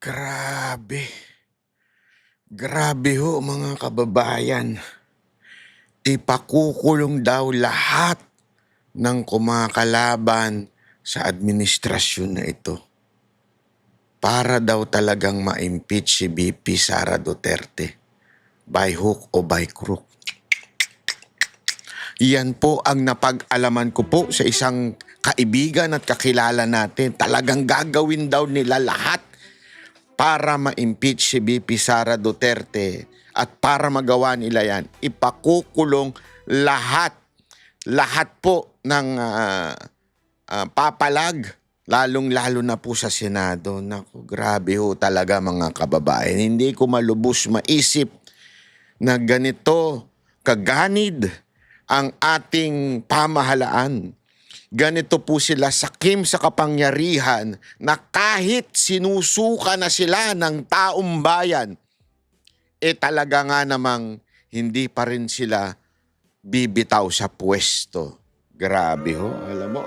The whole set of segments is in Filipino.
Grabe. Grabe ho mga kababayan. Ipakukulong daw lahat ng kumakalaban sa administrasyon na ito. Para daw talagang ma-impeach si VP Sara Duterte. By hook o by crook. Yan po ang napag-alaman ko po sa isang kaibigan at kakilala natin. Talagang gagawin daw nila lahat para ma-impeach si VP Sara Duterte at para magawa nila yan, ipakukulong lahat. Lahat po ng papalag, lalong-lalo na po sa Senado. Naku, grabe ho talaga mga kababayan. Hindi ko malubos maisip na ganito kaganid ang ating pamahalaan. Ganito po sila sakim sa kapangyarihan na kahit sinusuka na sila ng taong bayan, talaga nga namang hindi pa rin sila bibitaw sa pwesto. Grabe ho, alam mo.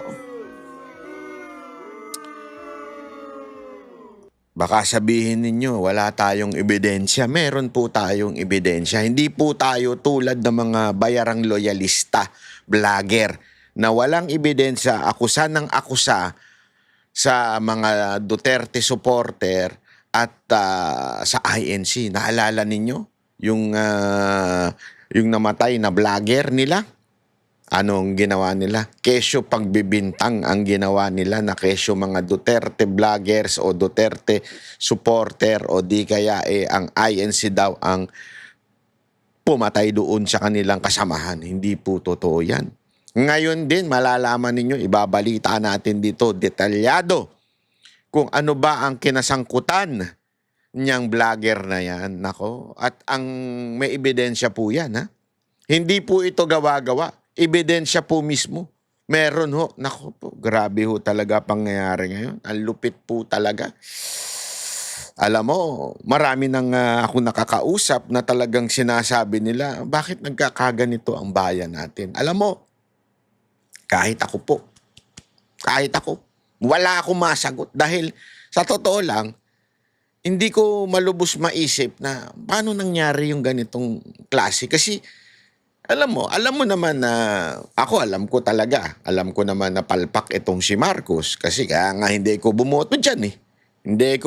Baka sabihin ninyo, wala tayong ebidensya. Meron po tayong ebidensya. Hindi po tayo tulad ng mga bayarang loyalista, vlogger, na walang ebidensya, akusa ng akusa sa mga Duterte supporter at sa INC. Naalala ninyo yung namatay na vlogger nila? Anong ginawa nila? Kesyo pagbibintang ang ginawa nila na kesyo mga Duterte vloggers o Duterte supporter o di kaya ang INC daw ang pumatay doon sa kanilang kasamahan. Hindi po totoo yan. Ngayon din, malalaman ninyo, ibabalita natin dito detalyado kung ano ba ang kinasangkutan niyang vlogger na yan. Nako, at ang may ebidensya po yan, ha? Hindi po ito gawa-gawa. Ebidensya po mismo. Meron ho. Nako po, grabe ho talaga pangyayari ngayon. Ang lupit po talaga. Alam mo, marami nang ako nakakausap na talagang sinasabi nila, bakit nagkakaganito ang bayan natin? Alam mo, kahit ako, wala akong masagot dahil sa totoo lang, hindi ko malubos maisip na paano nangyari yung ganitong klase. Kasi alam mo naman na alam ko naman na palpak itong si Marcos kasi kaya nga hindi ko bumoto dyan eh. Hindi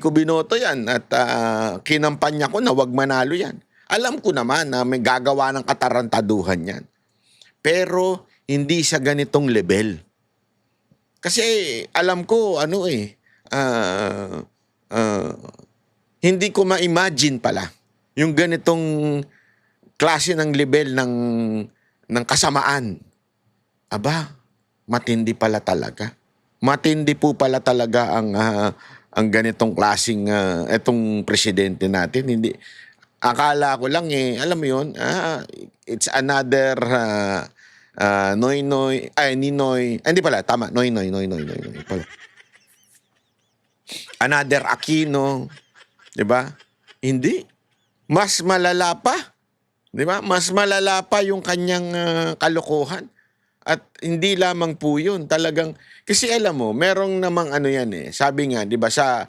ko binoto yan at kinampanya ko na wag manalo yan. Alam ko naman na may gagawa ng katarantaduhan yan. Pero hindi sa ganitong level. Kasi alam ko hindi ko ma-imagine pala yung ganitong klase ng level ng kasamaan. Aba, matindi pala talaga. Matindi po pala talaga ang ganitong klaseng etong presidente natin. Hindi, akala ko lang alam mo yun, it's another Noynoy, Ninoy, hindi pala, tama, Noynoy pala. Another Aquino, 'di ba? Hindi. Mas malala pa. 'Di ba? Mas malala pa yung kanyang kalokohan. At hindi lamang po 'yun, talagang kasi alam mo, merong namang yan Sabi nga, 'di ba sa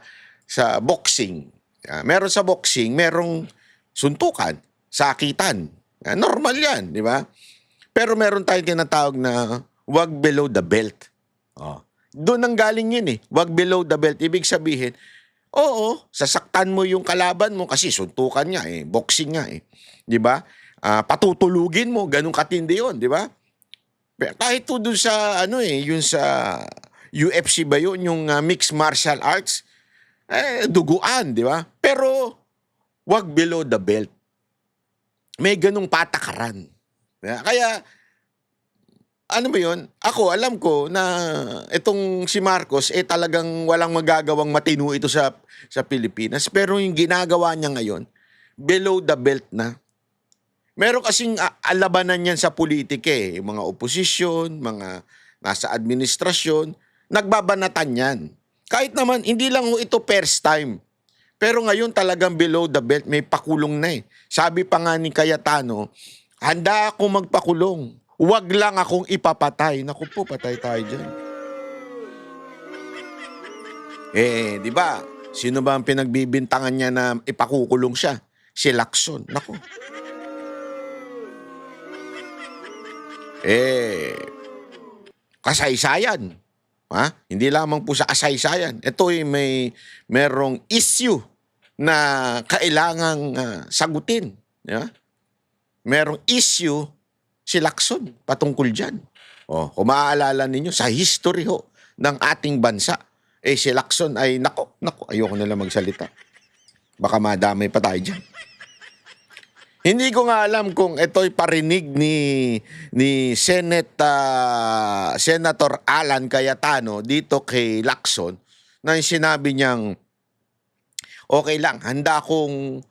boxing, meron sa boxing, merong suntukan, sakitan. Normal 'yan, 'di ba? Pero meron tayong tinatawag na wag below the belt. Doon ang galing yun eh. Wag below the belt. Ibig sabihin, oo, sasaktan mo yung kalaban mo kasi suntukan nga eh. Boxing nga eh. Di ba? Patutulugin mo. Ganun katindi yun. Di ba? Kahit to doon sa, yung sa UFC ba yun? Yung mixed martial arts. Duguan. Di ba? Pero, wag below the belt. May ganung patakaran. Kaya, ano ba yun? Ako, alam ko na itong si Marcos, talagang walang magagawang matino ito sa Pilipinas. Pero yung ginagawa niya ngayon, below the belt na. Meron kasing alabanan yan sa politika eh. Yung mga oposisyon, mga nasa administrasyon, nagbabanatan yan. Kahit naman, hindi lang ito first time. Pero ngayon talagang below the belt, may pakulong na eh. Sabi pa nga ni Cayetano, handa akong magpakulong. Huwag lang akong ipapatay. Naku po, patay tayo dyan. Di ba? Sino ba ang pinagbibintangan niya na ipakukulong siya? Si Lacson. Nako. Kasaysayan. Hindi lamang po sa kasaysayan. Ito ay merong issue na kailangang sagutin. Merong issue si Lacson patungkol dyan. Kung maaalala ninyo, sa history ng ating bansa, si Lacson ay, nako, ayoko na lang magsalita. Baka madamay pa tayo dyan. Hindi ko nga alam kung ito'y parinig ni Senator Alan Cayetano dito kay Lacson na sinabi niyang, okay lang, handa akong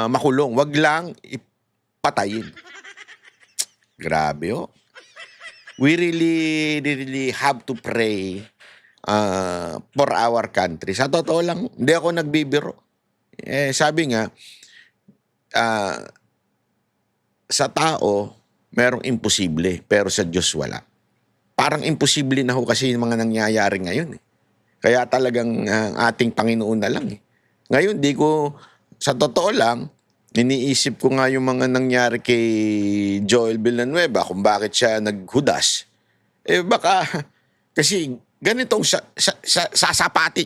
makulong, wag lang ipatayin. Grabe. We really have to pray for our country. Sa totoo lang, hindi ako nagbibiro. Sabi nga, sa tao, merong imposible, pero sa Diyos wala. Parang imposible na kasi yung mga nangyayari ngayon. Kaya talagang ating Panginoon na lang. Ngayon, sa totoo lang, iniisip ko nga yung mga nangyari kay Joel Villanueva kung bakit siya naghudas. Baka, kasi ganitong sasapatin,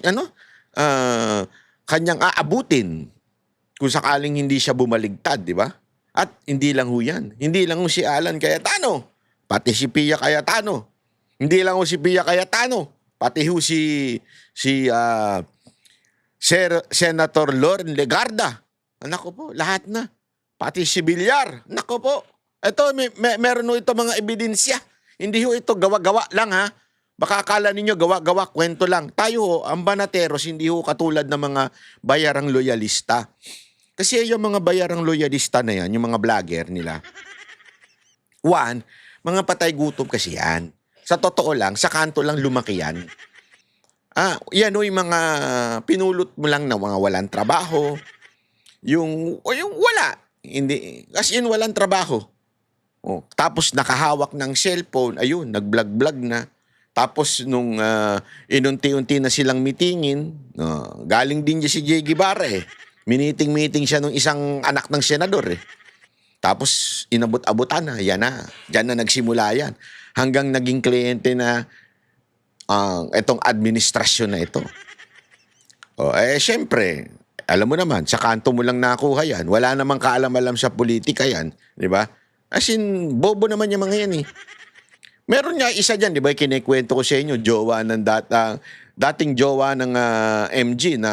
kanyang aabutin kung sakaling hindi siya bumaligtad, di ba? At hindi lang yan. Hindi lang si Alan Cayetano, pati si Pia Cayetano. Hindi lang si Pia Cayetano, pati si Senator Loren Legarda. Nako po, lahat na. Pati si Villar. Nako po. Ito, meron ito mga ebidensya. Hindi ito gawa-gawa lang ha. Baka akala ninyo gawa-gawa, kwento lang. Tayo ang banateros, hindi katulad ng mga bayarang loyalista. Kasi yung mga bayarang loyalista na yan, yung mga vlogger nila, mga patay gutom kasi yan. Sa totoo lang, sa kanto lang lumaki yan. Yan yung mga pinulot mo lang na mga walang trabaho. Yung wala. Hindi, as in walang trabaho. Tapos nakahawak ng cellphone, ayun, nag-vlog-vlog na. Tapos nung inunti-unti na silang mitingin, galing din niya si Jay Guevara Miniting-meeting siya nung isang anak ng senador Tapos inabot-abutan na, yan na. Diyan na nagsimula yan. Hanggang naging kliyente na itong administrasyon na ito. Syempre, alam mo naman, sa kanto mo lang nakuha yan. Wala namang kaalam-alam sa politika yan. Di ba? As in, bobo naman yung mga yan Meron nga isa dyan, di ba? Kinikwento ko sa inyo, dating jowa ng MG na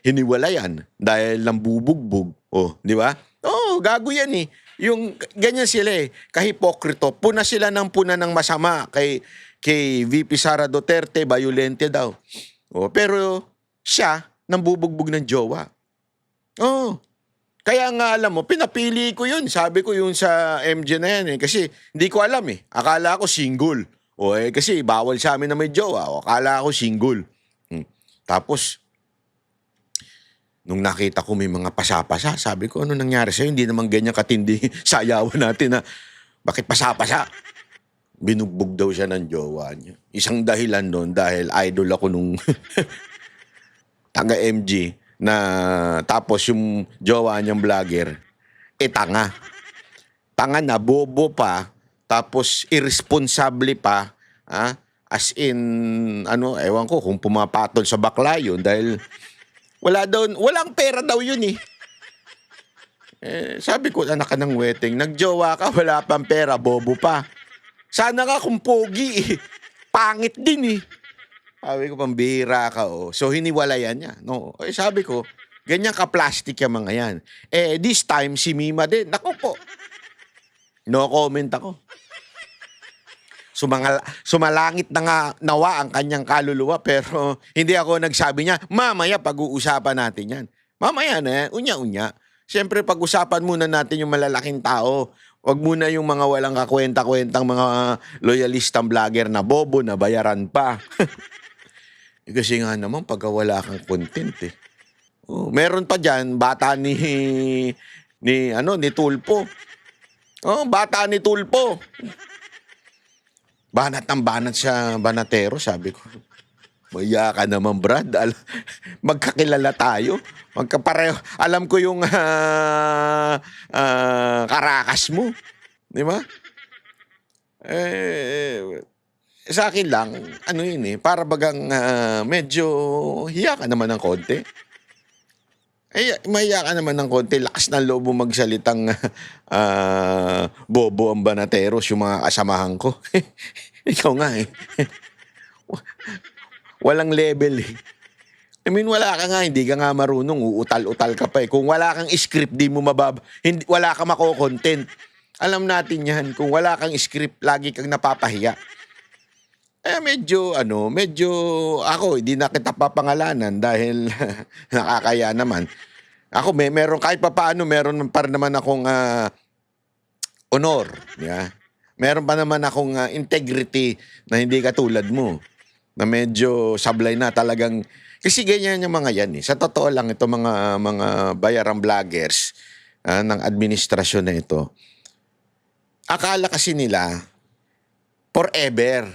hiniwalayan dahil lang bubugbog. Di ba? Gago yan Yung ganyan sila kahipokrito. Puna sila ng masama kay VP Sara Duterte, violente daw. Pero siya, nang bubugbog ng jowa. Kaya nga alam mo, pinapili ko yun. Sabi ko yun sa MJ na yan Kasi hindi ko alam Akala ko single. Kasi bawal sa amin na may jowa. Akala ko single. Tapos, nung nakita ko may mga pasapasa, sabi ko, ano nangyari sa'yo? Hindi naman ganyan katindi sayawan natin na bakit pasapasa? Binugbog daw siya ng jowa niya. Isang dahilan doon dahil idol ako nung taga-MG na tapos yung jowa niyang vlogger, tanga. Tanga na, bobo pa, tapos irresponsible pa, as in, ewan ko kung pumapatol sa bakla yun dahil walang pera daw yun sabi ko, anak ka ng wedding, nagjowa ka, wala pang pera, bobo pa. Sana ka kung pogi pangit din Sabi ko, pambihira ka So, hiniwalayan niya. No? Sabi ko, ganyan ka-plastic yung mga yan. This time, si Mima din. Naku po. No comment ako. Sumalangit na nga nawa ang kanyang kaluluwa pero hindi ako nagsabi niya, mamaya pag-uusapan natin yan. Mamaya na, unya-unya. Siyempre, pag-usapan muna natin yung malalaking tao. Huwag muna yung mga walang kakwenta-kwentang mga loyalistang vlogger na bobo na bayaran pa. Kasi nga naman, pagka wala kang content meron pa dyan, bata ni Tulpo. Bata ni Tulpo. Banat ng banat sa banatero, sabi ko. Maya ka naman, Brad. Magkakilala tayo. Magkapareho. Alam ko yung karakas mo. Di ba? Sa akin lang, ano yun para bagang medyo hiya ka naman ng konti. Mahiya ka naman ng konti. Lakas ng loob mo magsalitang bobo ang banateros, yung mga kasamahan ko. Ikaw nga Walang level I mean, wala ka nga, hindi ka nga marunong, uutal-utal ka pa Kung wala kang script, di mo wala ka mako-content. Alam natin yan, kung wala kang script, lagi kang napapahiya. Medyo ako, hindi na kita papangalanan dahil nakakaya naman. Ako, meron kahit pa paano, meron pa naman akong honor. Yeah? Meron pa naman akong integrity na hindi katulad mo. Na medyo sablay na talagang. Kasi ganyan yung mga yan Sa totoo lang, ito mga bayarang vloggers ng administrasyon na ito. Akala kasi nila, forever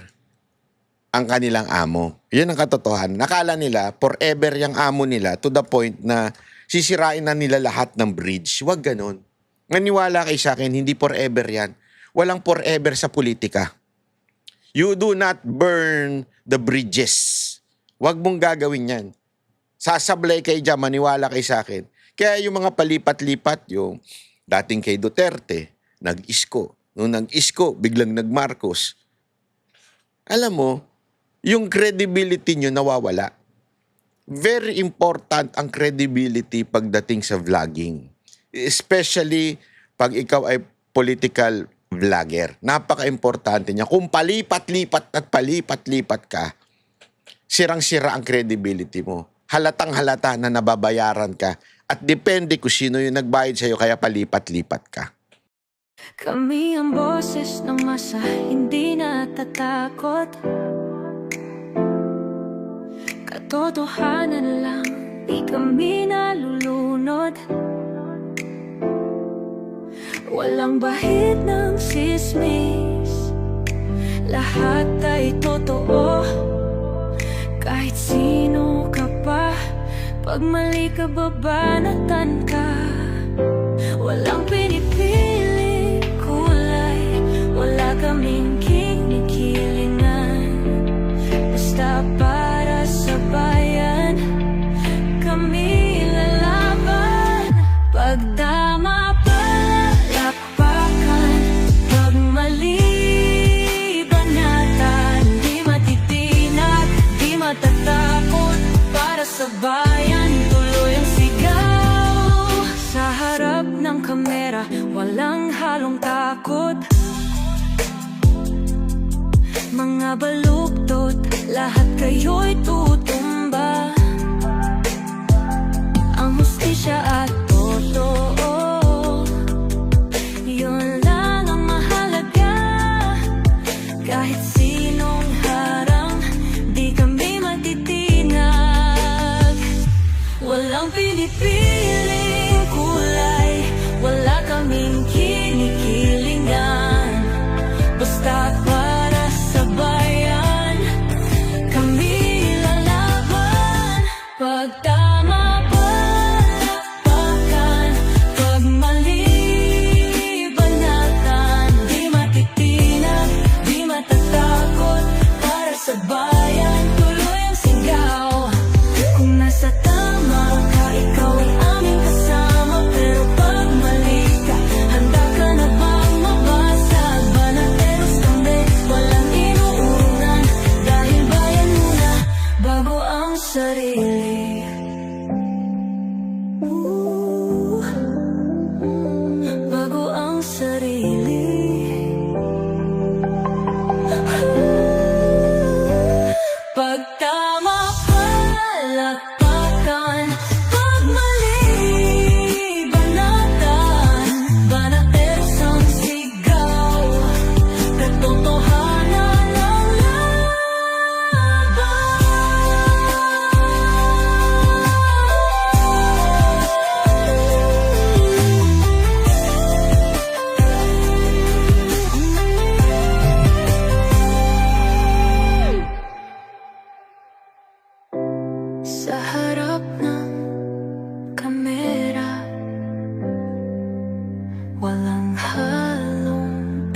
ang kanilang amo. Yun ang katotohanan. Nakala nila, forever yung amo nila to the point na sisirain na nila lahat ng bridge. Huwag ganon. Maniwala kayo sa akin, hindi forever yan. Walang forever sa politika. You do not burn the bridges. Huwag mong gagawin yan. Sasablay kayo dyan, maniwala kayo sa akin. Kaya yung mga palipat-lipat, yung dating kay Duterte, nag-isko. Nung nag-isko, biglang nag-Marcos. Alam mo, yung credibility nyo nawawala. Very important ang credibility pagdating sa vlogging. Especially pag ikaw ay political vlogger. Napaka-importante niya. Kung palipat-lipat at palipat-lipat ka, sirang-sira ang credibility mo. Halatang-halata na nababayaran ka. At depende kung sino yung nagbayad sa'yo, kaya palipat-lipat ka. Kami ang boses ng masa, hindi natatakot. Katotohanan lang, di kami nalulunod. Walang bahid ng sismis, lahat ay totoo. Kahit sino ka pa, pag mali ka babanatan ka. Walang pinipili kulay, wala kaming kinikilingan. Basta para sa bayan, kami lalaban. Pag tama palakpakan, pag mali banatan. Di matitinag, di matatakot, para sa bayan tuloy ang sigaw. Sa harap ng kamera, walang halong takot. Mga baluktot, lahat kayo'y tutumba. Ang hustisya at totoo, yun lang ang mahalaga. Kahit sinong harang, di kami matitinag. Walang pinipiling kulay, wala kaming kinikilingan. Basta para sa bayan, kami lalaban. Pag tama palakpakan, pag mali banatan. Di matitinag, di matatakot, para sa bayan tuloy ang sigaw. Kung nasa tama ka, ikaw ay aming kasama. Pero pag mali ka, handa ka na bang mabasag? Banateros kami, walang inuunan. Dahil bayan muna, bago ang sarili. Bago ang sarili. Pag tama palakpakan, pag mali banatan. Banateros ang sigaw, katotohanan ang laban. sa harap ng kamera, walang halong